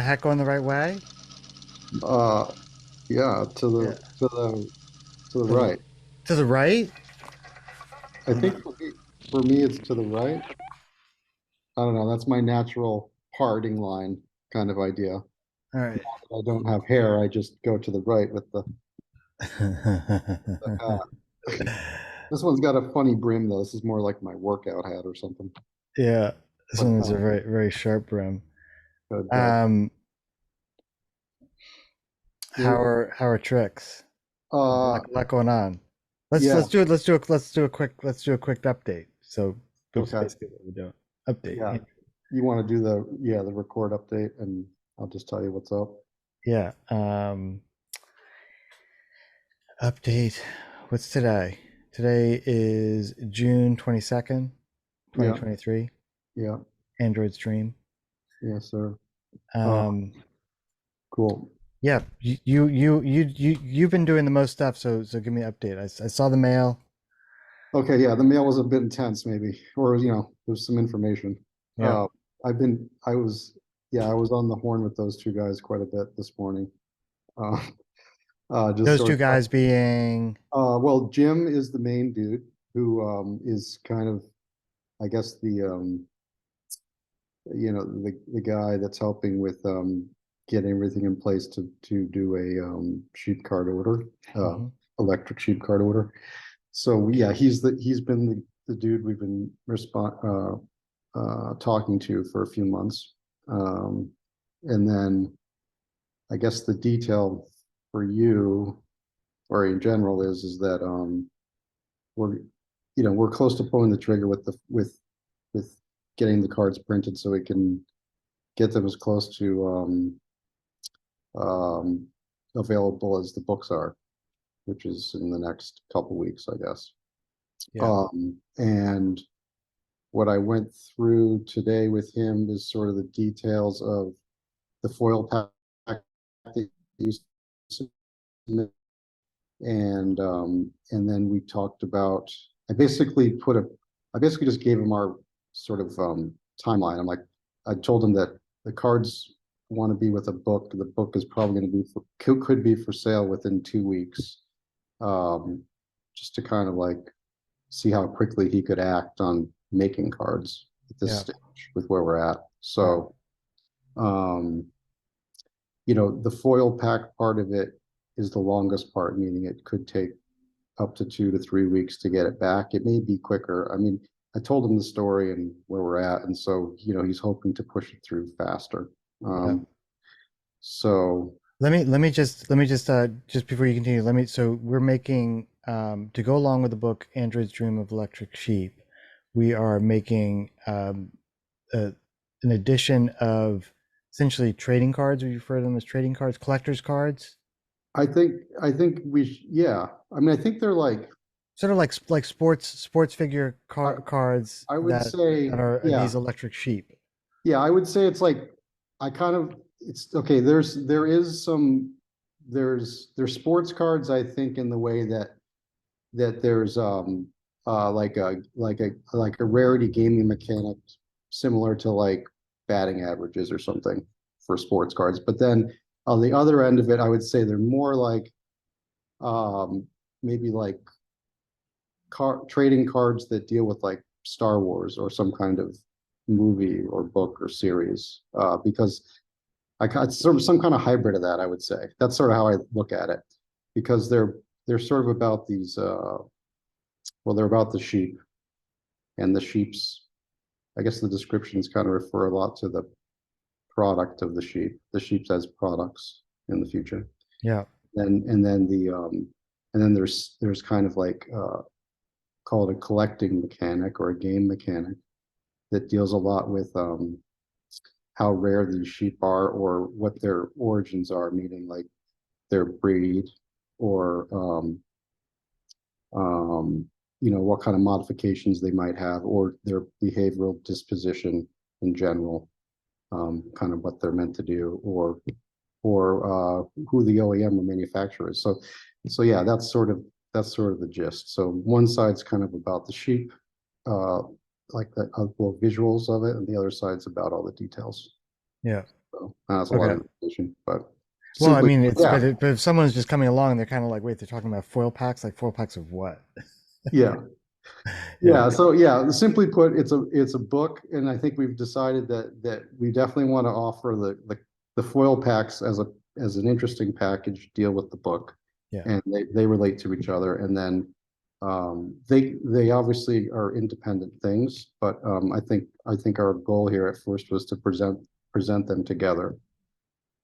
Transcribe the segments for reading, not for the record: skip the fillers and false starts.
my hat going the right way? Uh, yeah, Yeah. to the To the right. to the right? I Mm, think for me it's to the right. I don't know. That's my natural parting line kind of idea. all right. I don't have hair. I just go to the right with the hat. This one's got a funny brim though. This is more like my workout hat or something. Yeah, this But one is a very sharp brim. good. Um, You're how are tricks? There's uh a lot going on. yeah, Let's do a quick update. So that's okay. basically what we're doing. Update. Yeah. You want to do the record update and I'll just tell you what's up. Yeah. Update. What's today? Today is June 22nd, Yeah, 2023. yeah, Android stream. yes, sir. Uh Um, cool. yeah, you've been doing the most stuff, so give me an update. I saw the mail. Okay, yeah, the mail was a bit intense, maybe, or there's some information. Yeah. I was on the horn with those two guys quite a bit this morning. Uh, just Those sort two guys being well, Jim is the main dude who is kind of, I guess, the guy that's helping with getting everything in place to do a sheep card order, uh, Mhm. electric sheep card order. So yeah, he's been the dude we've been talking to for a few months. And then I guess the detail for you or in general is that we're we're close to pulling the trigger with getting the cards printed so we can get them as close to um, available as the books are, which is in the next couple weeks, I guess. Yeah. And what I went through today with him is sort of the details of the foil pack that you submit, and then we talked about. I basically put a. I basically just gave him our sort of timeline. I told him that the cards want to be with a book. The book is probably going to be could be for sale within 2 weeks, um, just to kind of like see how quickly he could act on making cards at this Yeah. stage with where we're at. Yeah. So, um, the foil pack part of it is the longest part, meaning it could take up to 2 to 3 weeks to get it back. It may be quicker. I mean, I told him the story and where we're at, and so he's hoping to push it through faster. Yeah. Um, so Just before you continue, let me so we're making to go along with the book Android's Dream of Electric Sheep, we are making a, an edition of essentially trading cards. We refer to them as trading cards, collector's cards, I think yeah. I mean, I think they're like sort of like sports figure I, cards I would that say are yeah. these electric sheep. Yeah, I would say it's like I kind of it's okay. There is some there's sports cards I think in the way that there's like a rarity gaming mechanic similar to like batting averages or something for sports cards. But then on the other end of it, I would say they're more like maybe like trading cards that deal with like Star Wars or some kind of movie or book or series because it's sort of some kind of hybrid of that. I would say that's sort of how I look at it because they're sort of about these. Well, they're about the sheep and the sheep's. I guess the descriptions kind of refer a lot to the product of the sheep as products in the future, Yeah. and then there's kind of like called a collecting mechanic or a game mechanic that deals a lot with how rare these sheep are or what their origins are, meaning like their breed or um, what kind of modifications they might have or their behavioral disposition in general, kind of what they're meant to do or who the OEM or manufacturer is. So yeah, that's sort of the gist. So one side's kind of about the sheep, uh, like the well, visuals of it, and the other side's about all the details. Yeah. So that's a lot Okay. of information, but Well, I simply, mean, it's yeah, but if someone's just coming along, they're kind of like, wait, they're talking about foil packs, like foil packs of what? yeah. Yeah, Yeah, so yeah, simply put, it's a book, and I think we've decided that we definitely want to offer the foil packs as an interesting package deal with the book, yeah, and they relate to each other, and then they obviously are independent things, but I think our goal here at first was to present them together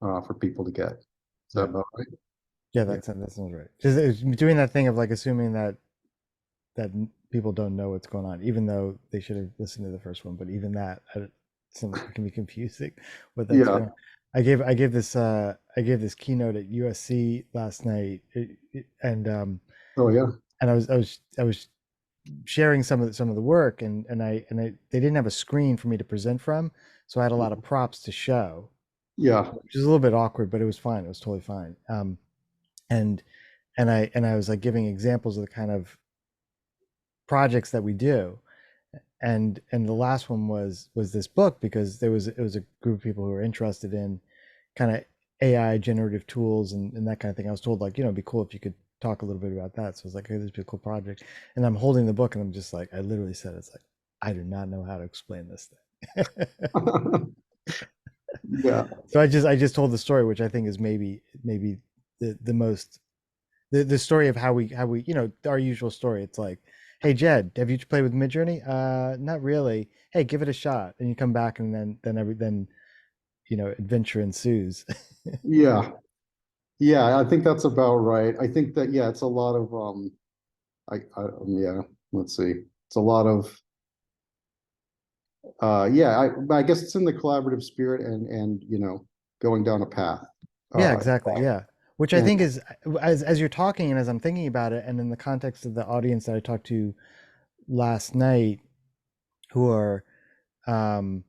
for people to get. Is that yeah, about right? yeah. Yeah. That sounds right. Just it's doing that thing of like assuming that people don't know what's going on, even though they should have listened to the first one. But even that, it can be confusing what that's Yeah. going on. I gave this keynote at USC last night, Oh yeah. and I was sharing some of the work, and they didn't have a screen for me to present from, so I had a lot of props to show, Yeah. which is a little bit awkward, but it was fine. It was totally fine. And and I was like giving examples of the kind of projects that we do, and the last one was this book because it was a group of people who were interested in kind of AI generative tools and that kind of thing. I was told like, it'd be cool if you could talk a little bit about that. So I was like, hey, this would be a cool project. And I'm holding the book and I'm just like, I literally said, it's like, I do not know how to explain this thing. Yeah. So I just told the story, which I think is maybe the most the story of how we our usual story. It's like, hey Jed, have you played with Midjourney? Not really. Hey, give it a shot, and you come back, and then adventure ensues. Yeah. Yeah, I think that's about right. I think that yeah, it's a lot of yeah, let's see. It's a lot of yeah, I guess it's in the collaborative spirit and going down a path. Yeah, Uh exactly. Yeah, which I and think is as you're talking and as I'm thinking about it, and in the context of the audience that I talked to last night, who are um,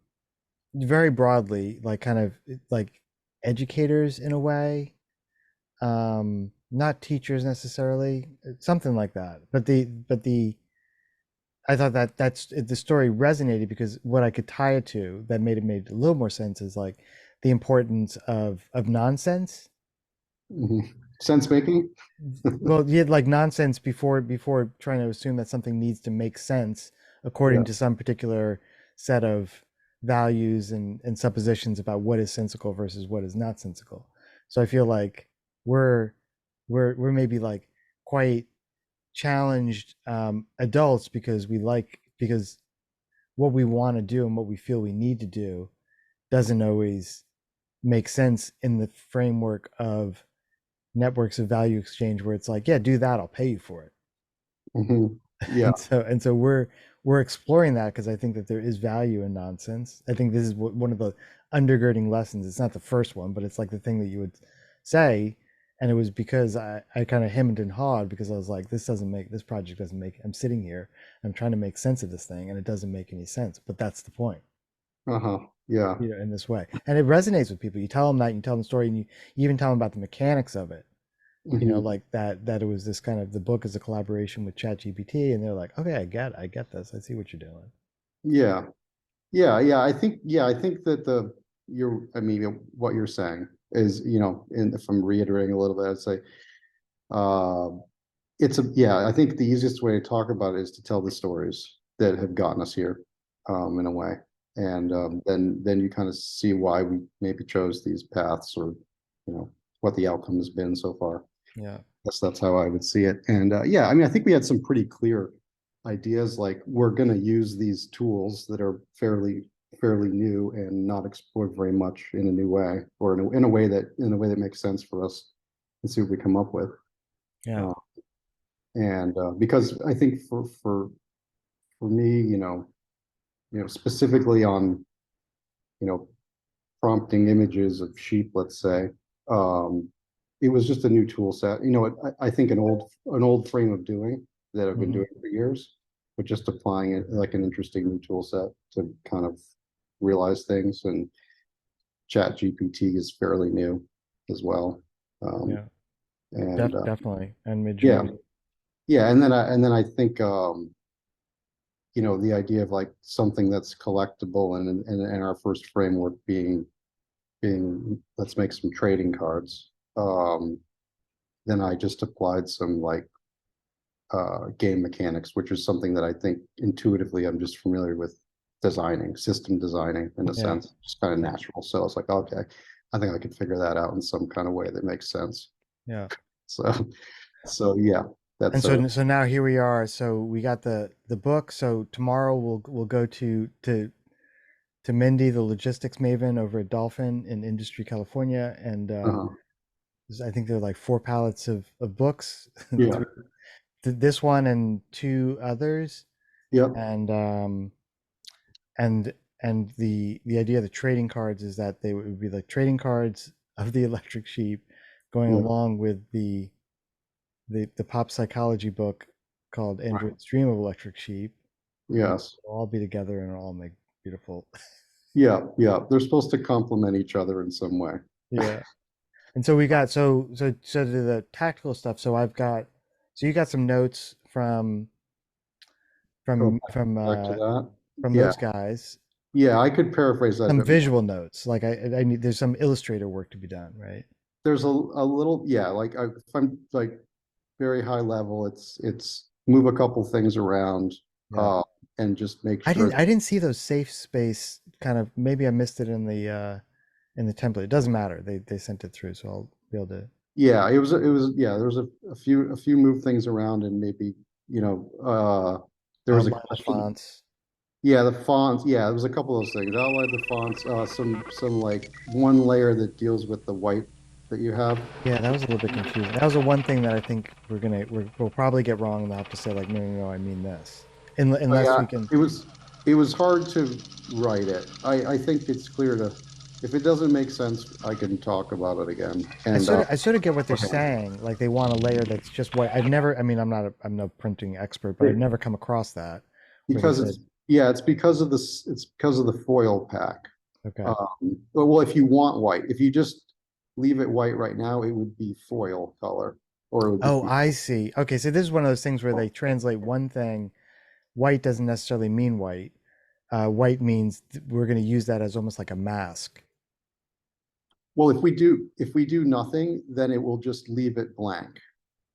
very broadly like kind of like educators in a way, not teachers necessarily, something like that. But the I thought that the story resonated because what I could tie it to that made a little more sense is like the importance of nonsense. mhm. Sense making. Well, you had like nonsense before trying to assume that something needs to make sense according Yeah. to some particular set of values and suppositions about what is sensical versus what is not sensical. So I feel like we're we're maybe like quite challenged adults because because what we want to do and what we feel we need to do doesn't always make sense in the framework of networks of value exchange where it's like, yeah, do that, I'll pay you for it. Yeah. And so we're exploring that because I think that there is value in nonsense. I think this is one of the undergirding lessons. It's not the first one, but it's like the thing that you would say. And it was because I kind of hemmed and hawed because I was like, this project doesn't make, I'm sitting here, I'm trying to make sense of this thing and it doesn't make any sense. But that's the point, Uh-huh. Yeah. in this way. And it resonates with people. You tell them that, you tell them the story, and you even tell them about the mechanics of it, Hmm. like that it was this kind of the book is a collaboration with ChatGPT, and they're like, okay, I get this, I see what you're doing. Yeah. Yeah. I think that I mean, what you're saying is, and if I'm reiterating a little bit, I'd say, uh, yeah, I think the easiest way to talk about it is to tell the stories that have gotten us here, in a way. And then you kind of see why we maybe chose these paths or, what the outcome has been so far. Yeah, Guess that's how I would see it. And yeah, I mean, I think we had some pretty clear ideas, like we're going to use these tools that are fairly new and not explored very much in a new way, or in a way that makes sense for us, and see what we come up with. yeah, Uh, and because I think for me, specifically on you know prompting images of sheep, let's say, um, it was just a new tool set. I think an old frame of doing that I've been hmm, doing for years, but just applying it like an interesting new tool set to kind of realize things. And Chat GPT is fairly new as well. Um, yeah, and definitely, and yeah, Midjourney. yeah, and then I think the idea of like something that's collectible, and our first framework being being, let's make some trading cards. Then I just applied some like game mechanics, which is something that I think intuitively I'm just familiar with designing, system designing in a Yeah. sense, just kind of natural. So I was like, okay, I think I could figure that out in some kind of way that makes sense. Yeah. So, so yeah, And that's a so now here we are. So we got the book. So tomorrow we'll go to Mindy, the logistics maven over at Dolphin in Industry, California, and uh, I think there are like 4 pallets of books, yeah, three, this one and 2 others, yep, and and the idea of the trading cards is that they would be like trading cards of the electric sheep, going yeah, along with the pop psychology book called right, Android's Dream of Electric Sheep, and yes, they'll all be together and it'll all make beautiful. yeah, yeah. They're supposed to complement each other in some way. Yeah. And so we got so the tactical stuff. So I've got so you got some notes Go from back, from back to uh that. from Yeah, those guys. yeah. I could paraphrase that if Some everyone. visual notes. Like I need there's some illustrator work to be done, right? There's a little, yeah. Like if I'm like very high level, it's move a couple things around, Yeah. uh, and just make sure. I didn't see those safe space kind of, maybe I missed it in the template. It doesn't matter. They sent it through, so I'll be able to Yeah, it was yeah. There was a few move things around, and maybe there was a outline the question. fonts. Yeah, the fonts. Yeah, there was a couple of those things. Outline the fonts. Some like one layer that deals with the white that you have. Yeah, that was a little bit confusing. That was the one thing that I think we'll probably get wrong, and they'll have to say like, no, no, no, I mean this, Oh, unless yeah, we can. it was hard to write it. I think it's clear to, if it doesn't make sense, I can talk about it again. And I sort of get what they're okay. saying. Like they want a layer that's just white. I've never. I mean, I'm no printing expert, but I've It- never come across that where they because said, it's yeah, it's because of this. It's because of the foil pack. okay. Well, if you want white, if you just leave it white right now, it would be foil color, or it would just Oh, be I see. Okay, so this is one of those things where they foil. translate one thing. White doesn't necessarily mean white. White means we're going to use that as almost like a mask. Well, if we do nothing, then it will just leave it blank,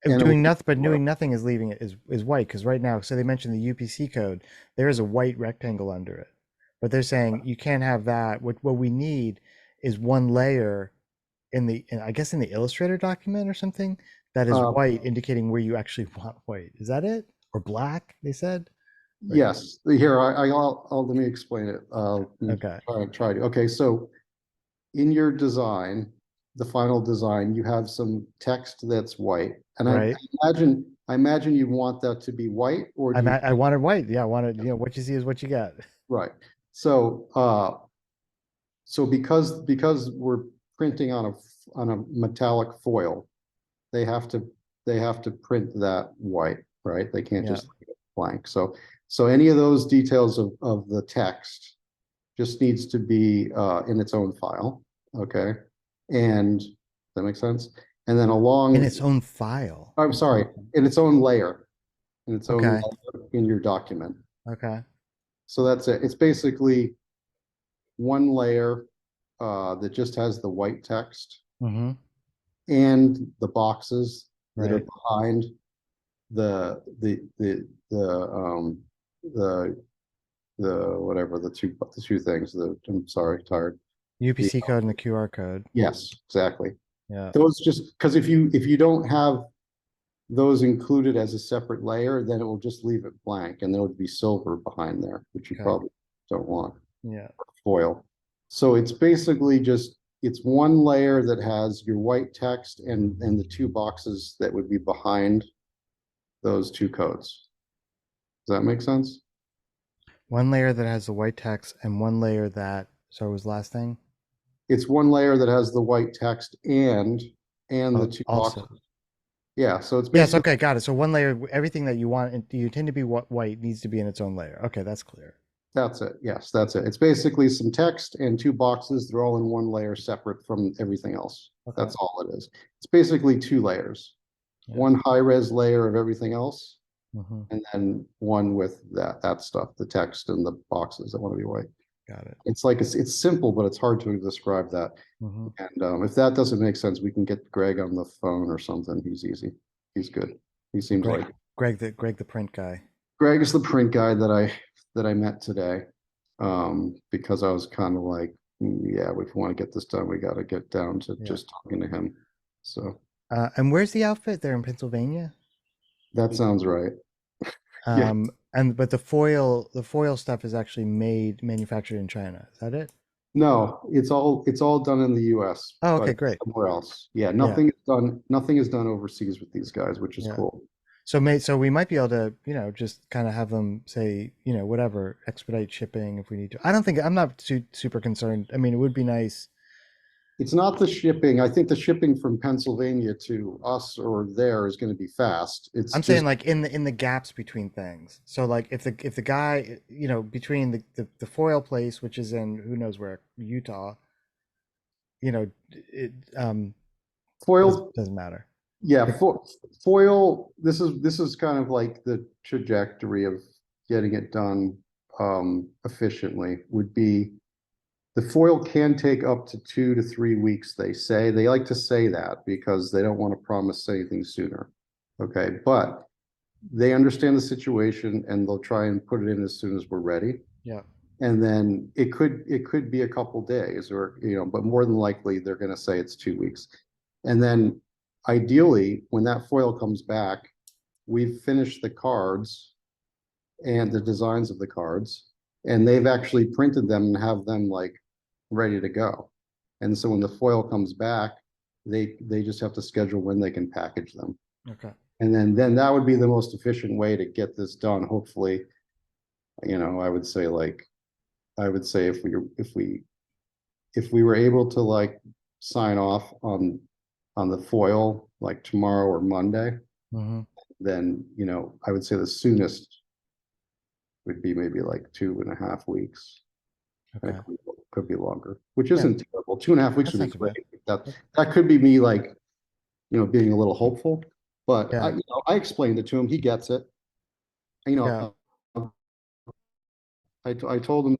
If and it will doing be nothing, but foil. doing nothing is leaving it is white because right now, so they mentioned the UPC code. There is a white rectangle under it, but they're saying you can't have that. What we need is one layer I guess in the Illustrator document or something that is Uh, white, indicating where you actually want white. Is that it? Or black? They said. Right. yes, here I'll let me explain it. Okay. Try to. Okay, so in your design, the final design, you have some text that's white, and I Right. imagine I imagine you want that to be white, or do you? I wanted white. Yeah, I wanted, what you see is what you get. Right. So, because we're printing on a metallic foil, they have to they have to print that white, right? They can't Yeah. just leave it blank. So any of those details of the text just needs to be in its own file, okay? And does that make sense? And then In along, its own file. I'm sorry, in its own layer, in its own Okay. layer in your document. Okay. So that's it. It's basically one layer that just has the white text Mm-hmm. and the boxes that are Right. behind the the whatever the two things. I'm sorry, tired. The UPC code and the QR code. yes, exactly. Yeah. Those just because if you don't have those included as a separate layer, then it will just leave it blank, and there would be silver behind there, which you Okay. probably don't want. Yeah. Foil. So it's basically just it's one layer that has your white text and the two boxes that would be behind those two codes. Does that make sense? One layer that has the white text and one layer that, so it was last thing? It's one layer that has the white text and the Oh, two also. boxes. Yeah, so it's Yes, basically okay, got it. So one layer, everything that you want, you intend to be white needs to be in its own layer. Okay, that's clear. that's it. Yes, that's it. It's basically some text and two boxes. They're all in one layer separate from everything else. Okay. That's all it is. It's basically two layers. Yeah. One high res layer of everything else, Mm-hmm. and then one with that stuff, the text and the boxes that want to be white. Got it. It's like it's simple, but it's hard to describe that. Hmm. And if that doesn't make sense, we can get Greg on the phone or something. He's easy. He's good. He seems Greg, like Greg, the print guy. Greg is the print guy that I met today. Because I was kind of like, yeah, if we want to get this done, we got to get down to Yeah. just talking to him. So And where's the outfit? They're in Pennsylvania. that sounds right. Yeah. And but the foil stuff is actually manufactured in China. Is that it? No, it's all done in the US, Oh, okay, but great. somewhere else. Yeah, Yeah, nothing is done overseas with these guys, which is yeah. cool. So we might be able to, just kind of have them say, whatever, expedite shipping if we need to. I don't think I'm not super concerned. I mean, it would be nice. It's not the shipping. I think the shipping from Pennsylvania to us or there is going to be fast. It's I'm saying just like in the gaps between things. So like if the guy, between the foil place, which is in who knows where, Utah, it foil. doesn't matter. Yeah, If, foil. This is kind of like the trajectory of getting it done efficiently would be the foil can take up to 2 to 3 weeks, they say. They like to say that because they don't want to promise anything sooner. Okay, but they understand the situation and they'll try and put it in as soon as we're ready. yeah. And then it could be a couple days or but more than likely they're going to say it's 2 weeks. And then ideally, when that foil comes back, we've finished the cards and the designs of the cards, and they've actually printed them and have them like ready to go. And so when the foil comes back, they just have to schedule when they can package them. Okay. And then that would be the most efficient way to get this done. Hopefully, I would say if we were able to like sign off on the foil like tomorrow or Monday, Hmm. then I would say the soonest would be maybe like 2.5 weeks. And it Okay. could be longer, which Yeah, isn't terrible. 2.5 weeks that's would be not too great. bad. That could be me like being a little hopeful, but I Yeah. you know I explained it to him. He gets it. You Yeah. know, I told him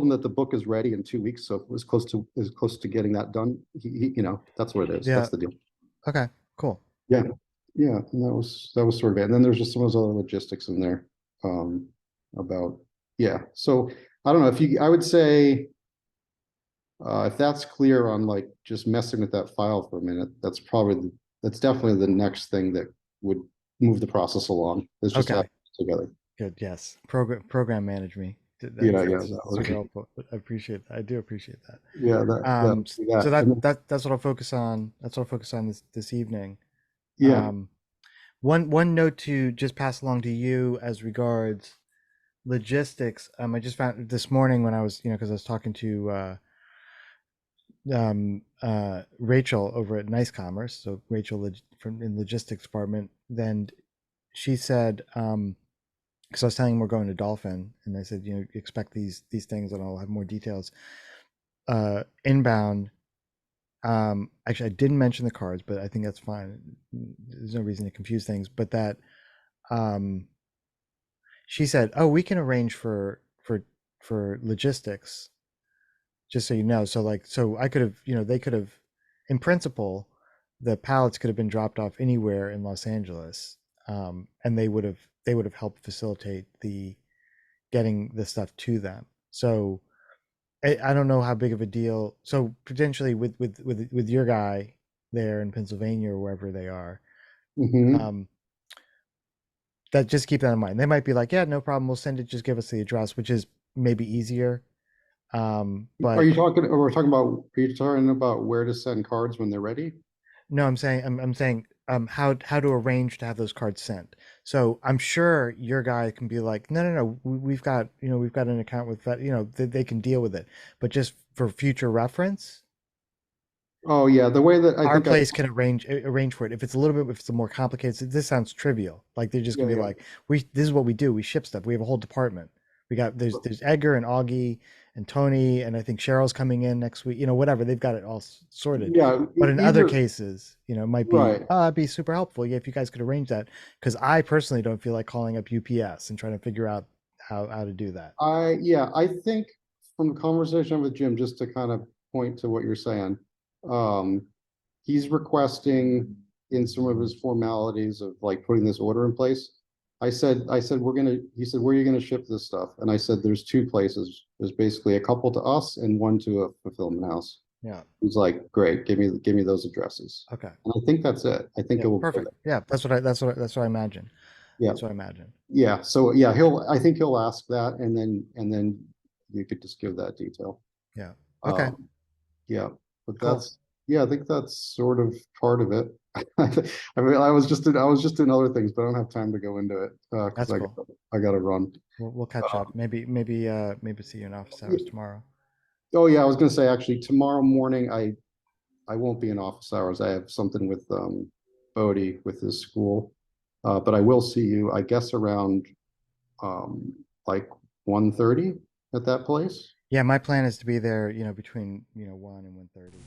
that the book is ready in 2 weeks, so it was close to getting that done. That's what it is. Yeah. That's the deal. Okay. Cool. Yeah, yeah, and that was sort of it. And then there's just some of those other logistics in there, um, about yeah. So I don't know if you. I would say if that's clear on like just messing with that file for a minute, that's definitely the next thing that would move the process along. Is just to have Okay. it together. Good. Yes. Program manage me. Yeah, yeah, That's that super would, helpful. I appreciate that. I do appreciate that. yeah, that would be So that. that And then, that's what I'll focus on. That's what I'll focus on this evening. yeah. Um, one note to just pass along to you as regards logistics. I just found this morning when I was, because I was talking to Rachel over at Nice Commerce. So Rachel from in logistics department. Then she said, because I was telling him we're going to Dolphin, and I said, expect these things, and I'll have more details. Inbound. Actually, I didn't mention the cards, but I think that's fine. There's no reason to confuse things. But that um, she said, "Oh, we can arrange for logistics, just so you know." So like, so I could have, they could have, in principle, the pallets could have been dropped off anywhere in Los Angeles, and they would have helped facilitate the getting the stuff to them. So I don't know how big of a deal. So potentially with your guy there in Pennsylvania or wherever they are, Hmm. um, that just keep that in mind. They might be like, yeah, no problem, we'll send it. Just give us the address, which is maybe easier. Are But you talking? Or we're talking about? Are you talking about where to send cards when they're ready? no, I'm saying how to arrange to have those cards sent. So I'm sure your guy can be like, no, no, no, we've got an account with that, they can deal with it. But just for future reference, Oh yeah, the way that I our think I. place can arrange for it. If it's a little bit, if it's a more complicated, this sounds trivial. Like they're just Yeah, gonna be yeah. like, this is what we do. We ship stuff. We have a whole department. We got there's Edgar and Augie and Tony, and I think Cheryl's coming in next week. Whatever, they've got it all sorted. Yeah, But in other either cases, it might be, right. oh, it'd be super helpful. Yeah, if you guys could arrange that, because I personally don't feel like calling up UPS and trying to figure out how to do that. I think from the conversation with Jim, just to kind of point to what you're saying, um, he's requesting in some of his formalities of like putting this order in place. I said, he said, where are you gonna ship this stuff? And I said, there's two places. There's basically a couple to us and one to a fulfillment house. Yeah. He's like, great, give me those addresses. Okay. And I think that's it. I think Yeah. it will go Perfect. there. Yeah. That's what I imagine. Yeah. That's what I imagine. Yeah. So yeah, I think he'll ask that and then you could just give that detail. Yeah. Okay. Um, yeah, but Cool. yeah, I think that's sort of part of it. I mean, I was just in other things, but I don't have time to go into it because That's cool. I got to run. We'll catch up. Um, Maybe see you in office hours tomorrow. oh yeah, I was gonna say actually tomorrow morning I won't be in office hours. I have something with Bodie with his school, but I will see you I guess around um like 1:30 at that place. Yeah, my plan is to be there, between, 1 and 1:30.